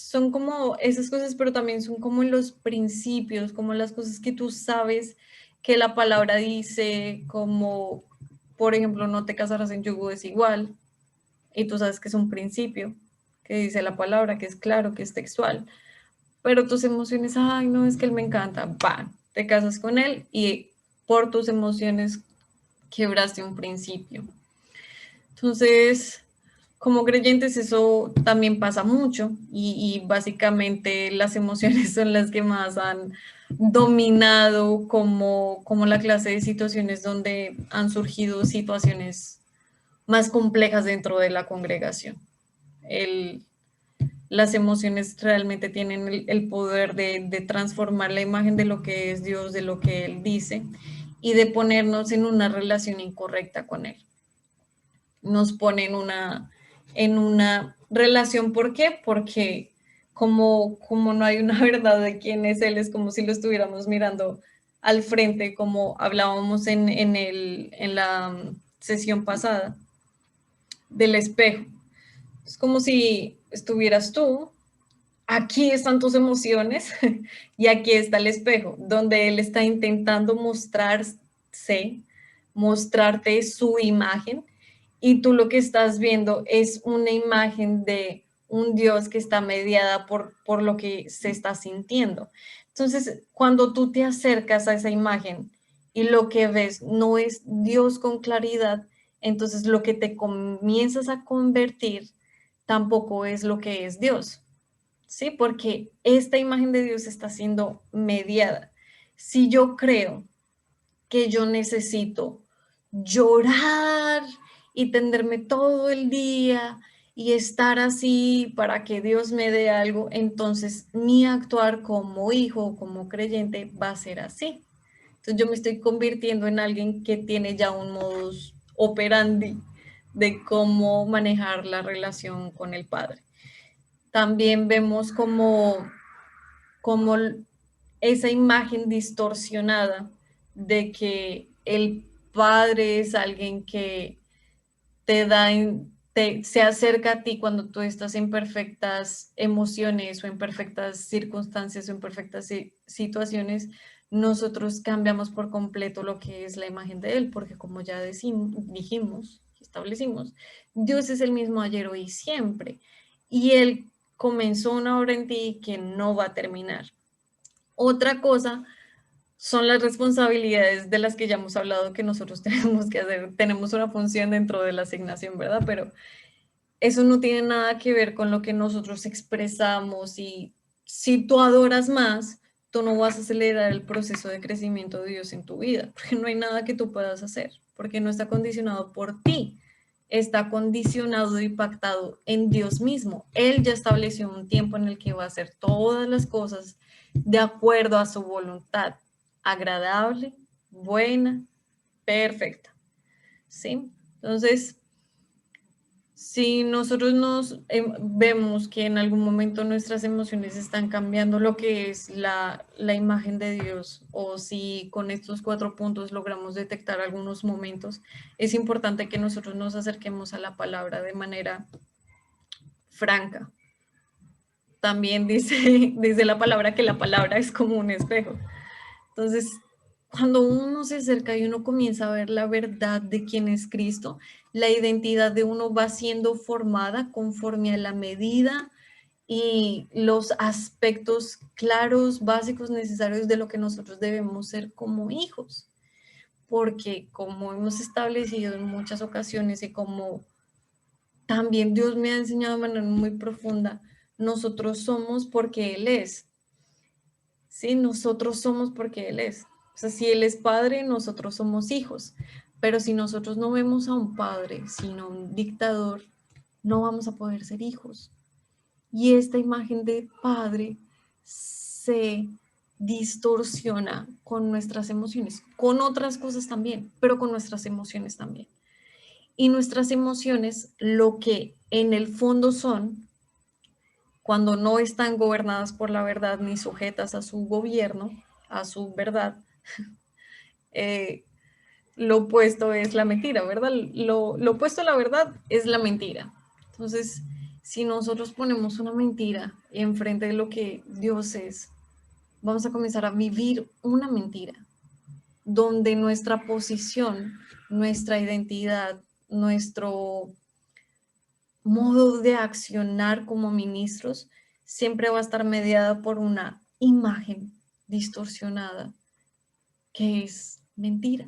son como esas cosas, pero también son como los principios, como las cosas que tú sabes que la palabra dice, como, por ejemplo, no te casarás en yugo desigual, y tú sabes que es un principio, que dice la palabra, que es claro, que es textual, pero tus emociones, ay, no, es que él me encanta, va, te casas con él y por tus emociones quebraste un principio. Entonces, como creyentes eso también pasa mucho y básicamente las emociones son las que más han dominado como la clase de situaciones donde han surgido situaciones más complejas dentro de la congregación. Las emociones realmente tienen el poder de transformar la imagen de lo que es Dios, de lo que Él dice y de ponernos en una relación incorrecta con Él. Nos pone en una relación. ¿Por qué? Porque como no hay una verdad de quién es Él, es como si lo estuviéramos mirando al frente, como hablábamos en la sesión pasada del espejo. Es como si estuvieras tú, aquí están tus emociones y aquí está el espejo, donde Él está intentando mostrarte su imagen y tú lo que estás viendo es una imagen de un Dios que está mediada por lo que se está sintiendo. Entonces, cuando tú te acercas a esa imagen y lo que ves no es Dios con claridad, entonces lo que te comienzas a convertir tampoco es lo que es Dios. Sí, porque esta imagen de Dios está siendo mediada. Si yo creo que yo necesito llorar y tenderme todo el día y estar así para que Dios me dé algo, entonces mi actuar como hijo, como creyente, va a ser así. Entonces yo me estoy convirtiendo en alguien que tiene ya un modus operandi de cómo manejar la relación con el Padre. También vemos como esa imagen distorsionada de que el Padre es alguien que te da, se acerca a ti cuando tú estás en perfectas emociones o en perfectas circunstancias o en perfectas situaciones. Nosotros cambiamos por completo lo que es la imagen de Él, porque como ya dijimos, establecimos, Dios es el mismo ayer, hoy y siempre. Y Él comenzó una obra en ti que no va a terminar. Otra cosa son las responsabilidades de las que ya hemos hablado que nosotros tenemos que hacer. Tenemos una función dentro de la asignación, ¿verdad? Pero eso no tiene nada que ver con lo que nosotros expresamos y si tú adoras más, tú no vas a acelerar el proceso de crecimiento de Dios en tu vida, porque no hay nada que tú puedas hacer, porque no está condicionado por ti, está condicionado y pactado en Dios mismo. Él ya estableció un tiempo en el que va a hacer todas las cosas de acuerdo a su voluntad, agradable, buena, perfecta. ¿Sí? Entonces, si nosotros vemos que en algún momento nuestras emociones están cambiando lo que es la imagen de Dios, o si con estos 4 puntos logramos detectar algunos momentos, es importante que nosotros nos acerquemos a la palabra de manera franca. También dice la palabra que la palabra es como un espejo. Entonces, cuando uno se acerca y uno comienza a ver la verdad de quién es Cristo, la identidad de uno va siendo formada conforme a la medida y los aspectos claros, básicos, necesarios de lo que nosotros debemos ser como hijos. Porque como hemos establecido en muchas ocasiones y como también Dios me ha enseñado de manera muy profunda, nosotros somos porque Él es. Sí, nosotros somos porque Él es. O sea, si Él es padre, nosotros somos hijos. Pero si nosotros no vemos a un padre, sino a un dictador, no vamos a poder ser hijos. Y esta imagen de padre se distorsiona con nuestras emociones, con otras cosas también, pero con nuestras emociones también. Y nuestras emociones, lo que en el fondo son, cuando no están gobernadas por la verdad ni sujetas a su gobierno, a su verdad, lo opuesto es la mentira, ¿verdad? Lo opuesto a la verdad es la mentira. Entonces, si nosotros ponemos una mentira enfrente de lo que Dios es, vamos a comenzar a vivir una mentira, donde nuestra posición, nuestra identidad, nuestro modo de accionar como ministros siempre va a estar mediada por una imagen distorsionada que es mentira,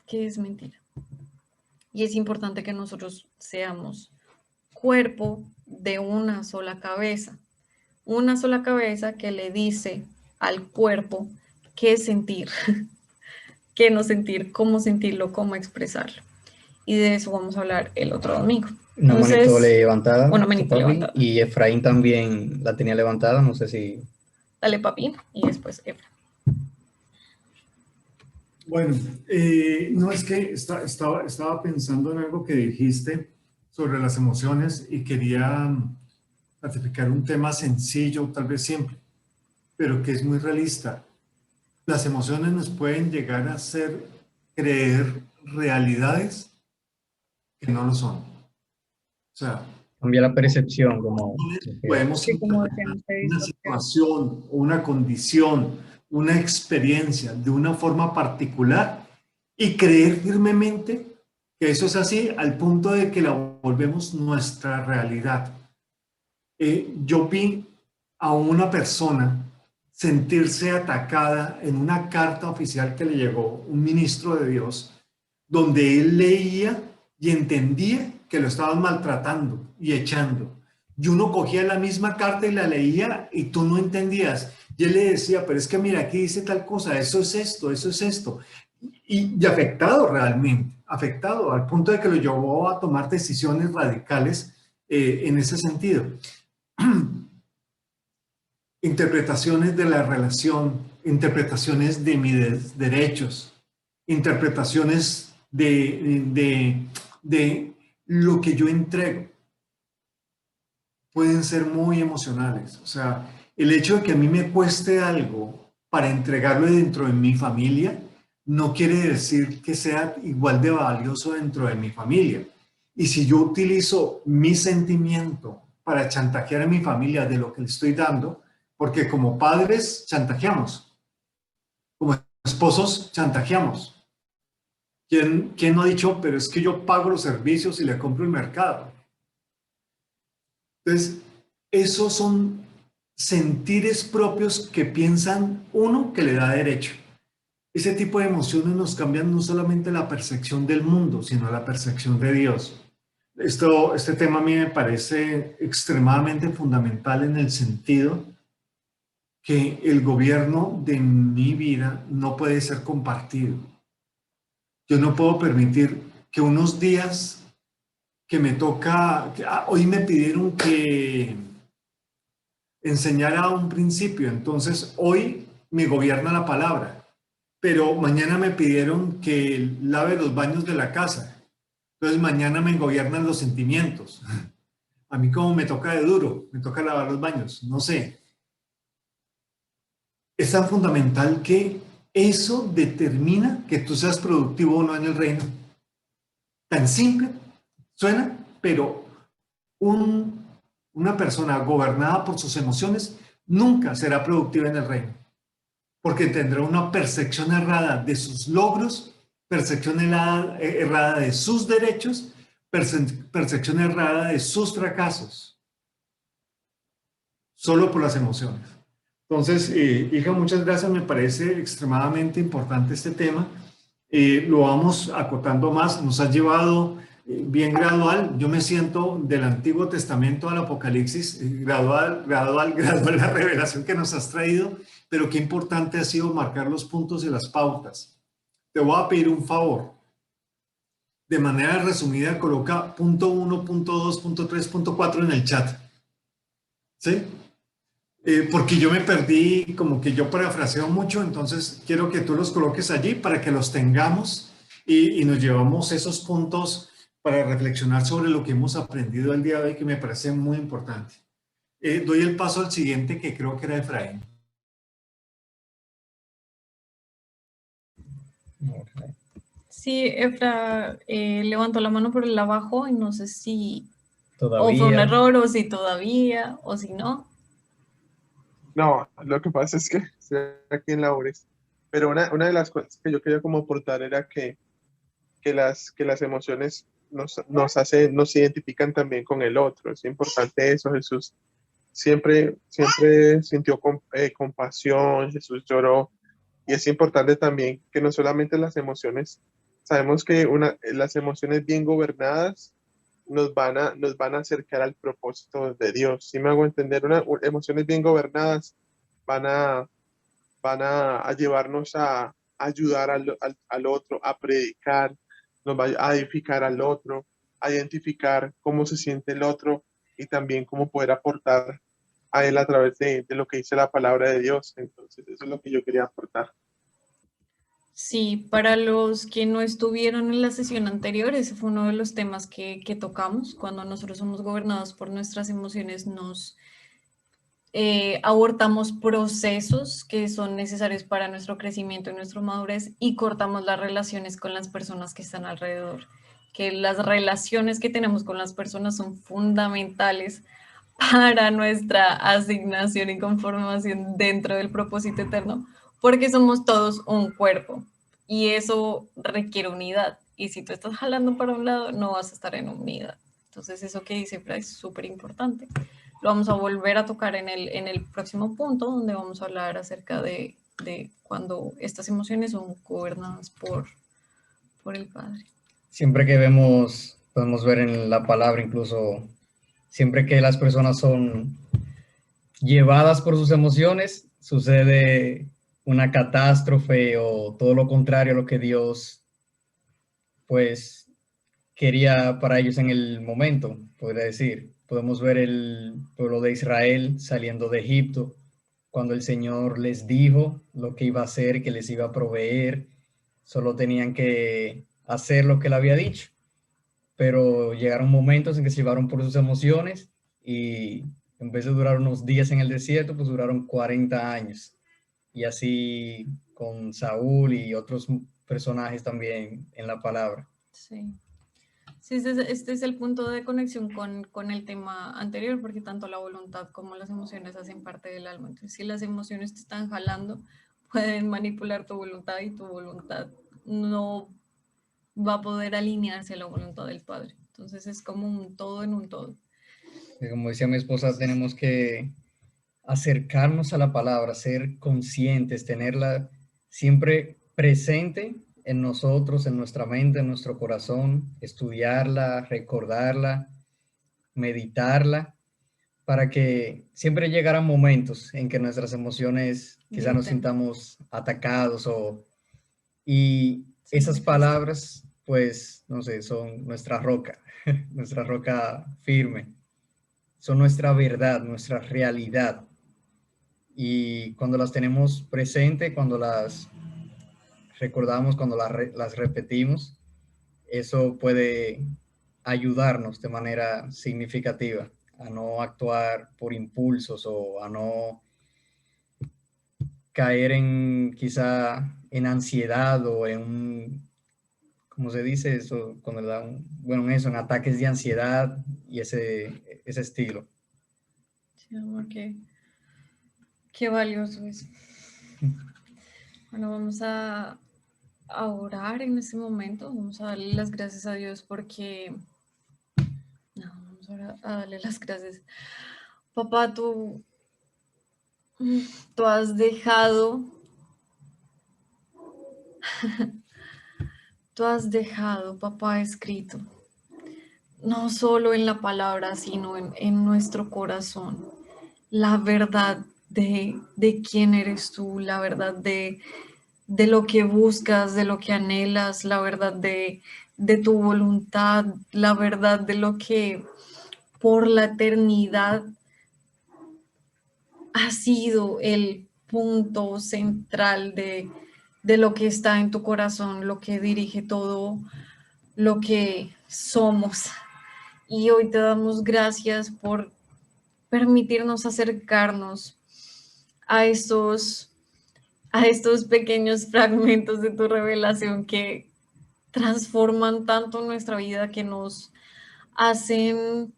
que es mentira. Y es importante que nosotros seamos cuerpo de una sola cabeza que le dice al cuerpo qué sentir, qué no sentir, cómo sentirlo, cómo expresarlo. Y de eso vamos a hablar el otro domingo. Una manito levantada. Una manito levantada. Y Efraín también la tenía levantada, no sé si... Dale, papi, y después Efra. Bueno, no, es que estaba pensando en algo que dijiste sobre las emociones y quería ratificar un tema sencillo, tal vez simple, pero que es muy realista. Las emociones nos pueden llegar a hacer creer realidades que no lo son. O sea, cambia la percepción, como... podemos interpretar una situación, una condición, una experiencia de una forma particular y creer firmemente que eso es así al punto de que la volvemos nuestra realidad. Yo vi a una persona sentirse atacada en una carta oficial que le llegó un ministro de Dios, donde él leía y entendía que lo estaban maltratando y echando. Y uno cogía la misma carta y la leía y tú no entendías. Y él le decía, pero es que mira, aquí dice tal cosa, eso es esto, eso es esto. Y afectado realmente, afectado al punto de que lo llevó a tomar decisiones radicales en ese sentido. Interpretaciones de la relación, interpretaciones de mis derechos, interpretaciones de lo que yo entrego, pueden ser muy emocionales. O sea, el hecho de que a mí me cueste algo para entregarlo dentro de mi familia, no quiere decir que sea igual de valioso dentro de mi familia. Y si yo utilizo mi sentimiento para chantajear a mi familia de lo que le estoy dando, porque como padres chantajeamos, como esposos chantajeamos. ¿Quién no ha dicho, pero es que yo pago los servicios y le compro el mercado? Entonces, esos son sentires propios que piensan uno que le da derecho. Ese tipo de emociones nos cambian no solamente la percepción del mundo, sino la percepción de Dios. Este tema a mí me parece extremadamente fundamental en el sentido que el gobierno de mi vida no puede ser compartido. Yo no puedo permitir que unos días que me toca, hoy me pidieron que enseñara un principio, entonces hoy me gobierna la palabra, pero mañana me pidieron que lave los baños de la casa, entonces mañana me gobiernan los sentimientos. A mí como me toca de duro, me toca lavar los baños, no sé. Es tan fundamental que eso determina que tú seas productivo o no en el reino. Tan simple suena, pero una persona gobernada por sus emociones nunca será productiva en el reino, porque tendrá una percepción errada de sus logros, percepción errada de sus derechos, percepción errada de sus fracasos, solo por las emociones. Entonces, hija, muchas gracias, me parece extremadamente importante este tema. Lo vamos acotando más, nos ha llevado bien gradual. Yo me siento del Antiguo Testamento al Apocalipsis, gradual la revelación que nos has traído, pero qué importante ha sido marcar los puntos y las pautas. Te voy a pedir un favor. De manera resumida, coloca punto 1, punto 2, punto 3, punto 4 en el chat. ¿Sí? Porque yo me perdí, como que yo parafraseo mucho, entonces quiero que tú los coloques allí para que los tengamos y nos llevamos esos puntos para reflexionar sobre lo que hemos aprendido el día de hoy, que me parece muy importante. Doy el paso al siguiente, que creo que era Efraín. Ok. Sí, Efra levantó la mano por el abajo y no sé si o fue un Todavía, error o si todavía o si no. No, lo que pasa es que estoy aquí en labores, pero una de las cosas que yo quería como aportar era que las emociones nos identifican también con el otro. Es importante eso. Jesús siempre sintió compasión, Jesús lloró, y es importante también que no solamente las emociones, sabemos que las emociones bien gobernadas nos van a acercar al propósito de Dios. Si me hago entender, emociones bien gobernadas van a, a llevarnos a ayudar al otro, a predicar, nos va a edificar al otro, a identificar cómo se siente el otro y también cómo poder aportar a él a través de lo que dice la palabra de Dios. Entonces, eso es lo que yo quería aportar. Sí, para los que no estuvieron en la sesión anterior, ese fue uno de los temas que tocamos. Cuando nosotros somos gobernados por nuestras emociones, nos abortamos procesos que son necesarios para nuestro crecimiento y nuestra madurez y cortamos las relaciones con las personas que están alrededor. Que las relaciones que tenemos con las personas son fundamentales para nuestra asignación y conformación dentro del propósito eterno, porque somos todos un cuerpo y eso requiere unidad. Y si tú estás jalando para un lado, no vas a estar en unidad. Entonces, eso que dice Fray es súper importante. Lo vamos a volver a tocar en el próximo punto, donde vamos a hablar acerca de cuando estas emociones son gobernadas por el Padre. siempre que vemos, podemos ver en la palabra incluso, siempre que las personas son llevadas por sus emociones, sucede una catástrofe o todo lo contrario a lo que Dios, pues, quería para ellos en el momento, podría decir. Podemos ver el pueblo de Israel saliendo de Egipto, cuando el Señor les dijo lo que iba a hacer, que les iba a proveer, solo tenían que hacer lo que él había dicho. Pero llegaron momentos en que se llevaron por sus emociones y en vez de durar unos días en el desierto, pues duraron 40 años. Y así con Saúl y otros personajes también en la palabra. Sí. Sí, este es el punto de conexión con el tema anterior, porque tanto la voluntad como las emociones hacen parte del alma. Entonces, si las emociones te están jalando, pueden manipular tu voluntad y tu voluntad no va a poder alinearse a la voluntad del Padre. Entonces, es como un todo en un todo. Y como decía mi esposa, tenemos que acercarnos a la palabra, ser conscientes, tenerla siempre presente en nosotros, en nuestra mente, en nuestro corazón, estudiarla, recordarla, meditarla, para que siempre llegaran momentos en que nuestras emociones quizá nos sintamos atacados y esas palabras, pues, no sé, son nuestra roca, nuestra roca firme, son nuestra verdad, nuestra realidad. Y cuando las tenemos presente, cuando las recordamos, cuando las repetimos, eso puede ayudarnos de manera significativa a no actuar por impulsos o a no caer en quizá en ansiedad o en un, ¿cómo se dice eso? Cuando le da un, bueno, eso, en ataques de ansiedad y ese estilo. Sí, amor, qué valioso es. Bueno, vamos a orar en este momento. Vamos a darle las gracias a Dios porque... No, vamos a darle las gracias. Papá, tú has dejado... Tú has dejado, papá, escrito, no solo en la palabra, sino en nuestro corazón, la verdad de quién eres tú, la verdad de lo que buscas, de lo que anhelas, la verdad de tu voluntad, la verdad de lo que por la eternidad ha sido el punto central de lo que está en tu corazón, lo que dirige todo lo que somos. Y hoy te damos gracias por permitirnos acercarnos a estos pequeños fragmentos de tu revelación que transforman tanto nuestra vida, que nos hacen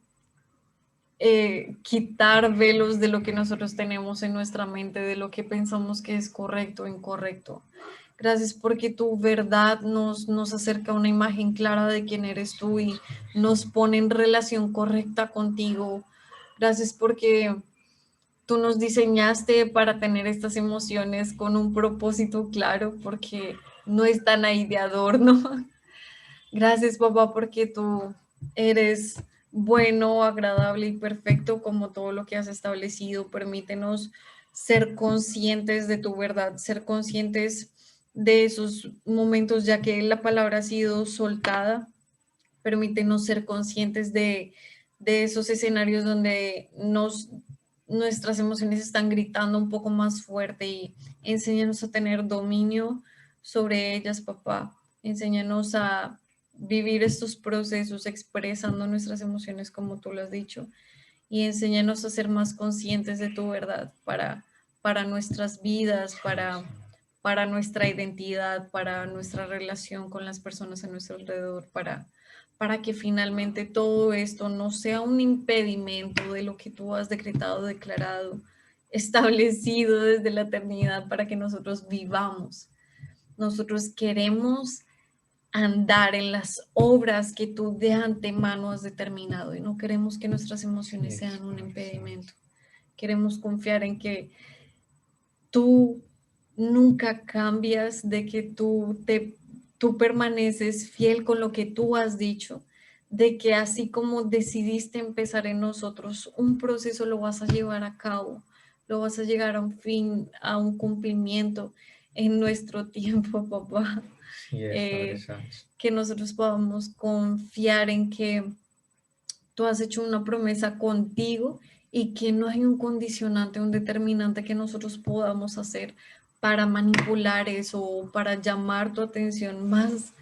quitar velos de lo que nosotros tenemos en nuestra mente, de lo que pensamos que es correcto o incorrecto. Gracias porque tu verdad nos acerca a una imagen clara de quién eres tú y nos pone en relación correcta contigo. Gracias porque tú nos diseñaste para tener estas emociones con un propósito claro, porque no están ahí de adorno. Gracias, papá, porque tú eres bueno, agradable y perfecto como todo lo que has establecido. Permítenos ser conscientes de tu verdad, ser conscientes de esos momentos, ya que la palabra ha sido soltada. Permítenos ser conscientes de esos escenarios donde nuestras emociones están gritando un poco más fuerte, y enséñanos a tener dominio sobre ellas, papá. Enséñanos a vivir estos procesos expresando nuestras emociones como tú lo has dicho, y enséñanos a ser más conscientes de tu verdad para nuestras vidas, para nuestra identidad, para nuestra relación con las personas a nuestro alrededor, para que finalmente todo esto no sea un impedimento de lo que tú has decretado, declarado, establecido desde la eternidad para que nosotros vivamos. Nosotros queremos andar en las obras que tú de antemano has determinado, y no queremos que nuestras emociones sean un impedimento. Queremos confiar en que tú nunca cambias, de que tú permaneces fiel con lo que tú has dicho, de que así como decidiste empezar en nosotros un proceso, lo vas a llevar a cabo, lo vas a llegar a un fin, a un cumplimiento en nuestro tiempo, papá. Sí, Padre Santo. Que nosotros podamos confiar en que tú has hecho una promesa contigo y que no hay un condicionante, un determinante que nosotros podamos hacer para manipular eso o para llamar tu atención más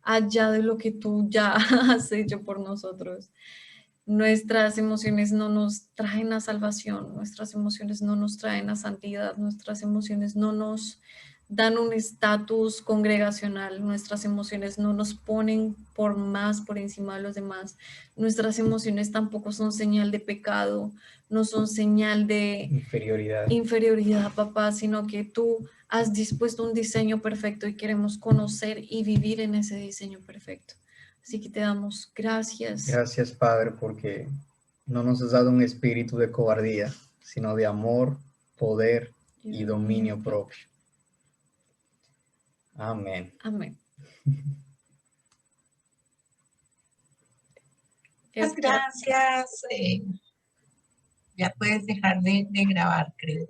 allá de lo que tú ya has hecho por nosotros. Nuestras emociones no nos traen a salvación, nuestras emociones no nos traen a santidad, nuestras emociones no nos dan un estatus congregacional, nuestras emociones no nos ponen por encima de los demás, nuestras emociones tampoco son señal de pecado, no son señal de inferioridad, papá, sino que tú has dispuesto un diseño perfecto y queremos conocer y vivir en ese diseño perfecto. Así que te damos gracias. Gracias, Padre, porque no nos has dado un espíritu de cobardía, sino de amor, poder y dominio propio. Amén. Amén. Muchas gracias. Ya puedes dejar de grabar, creo.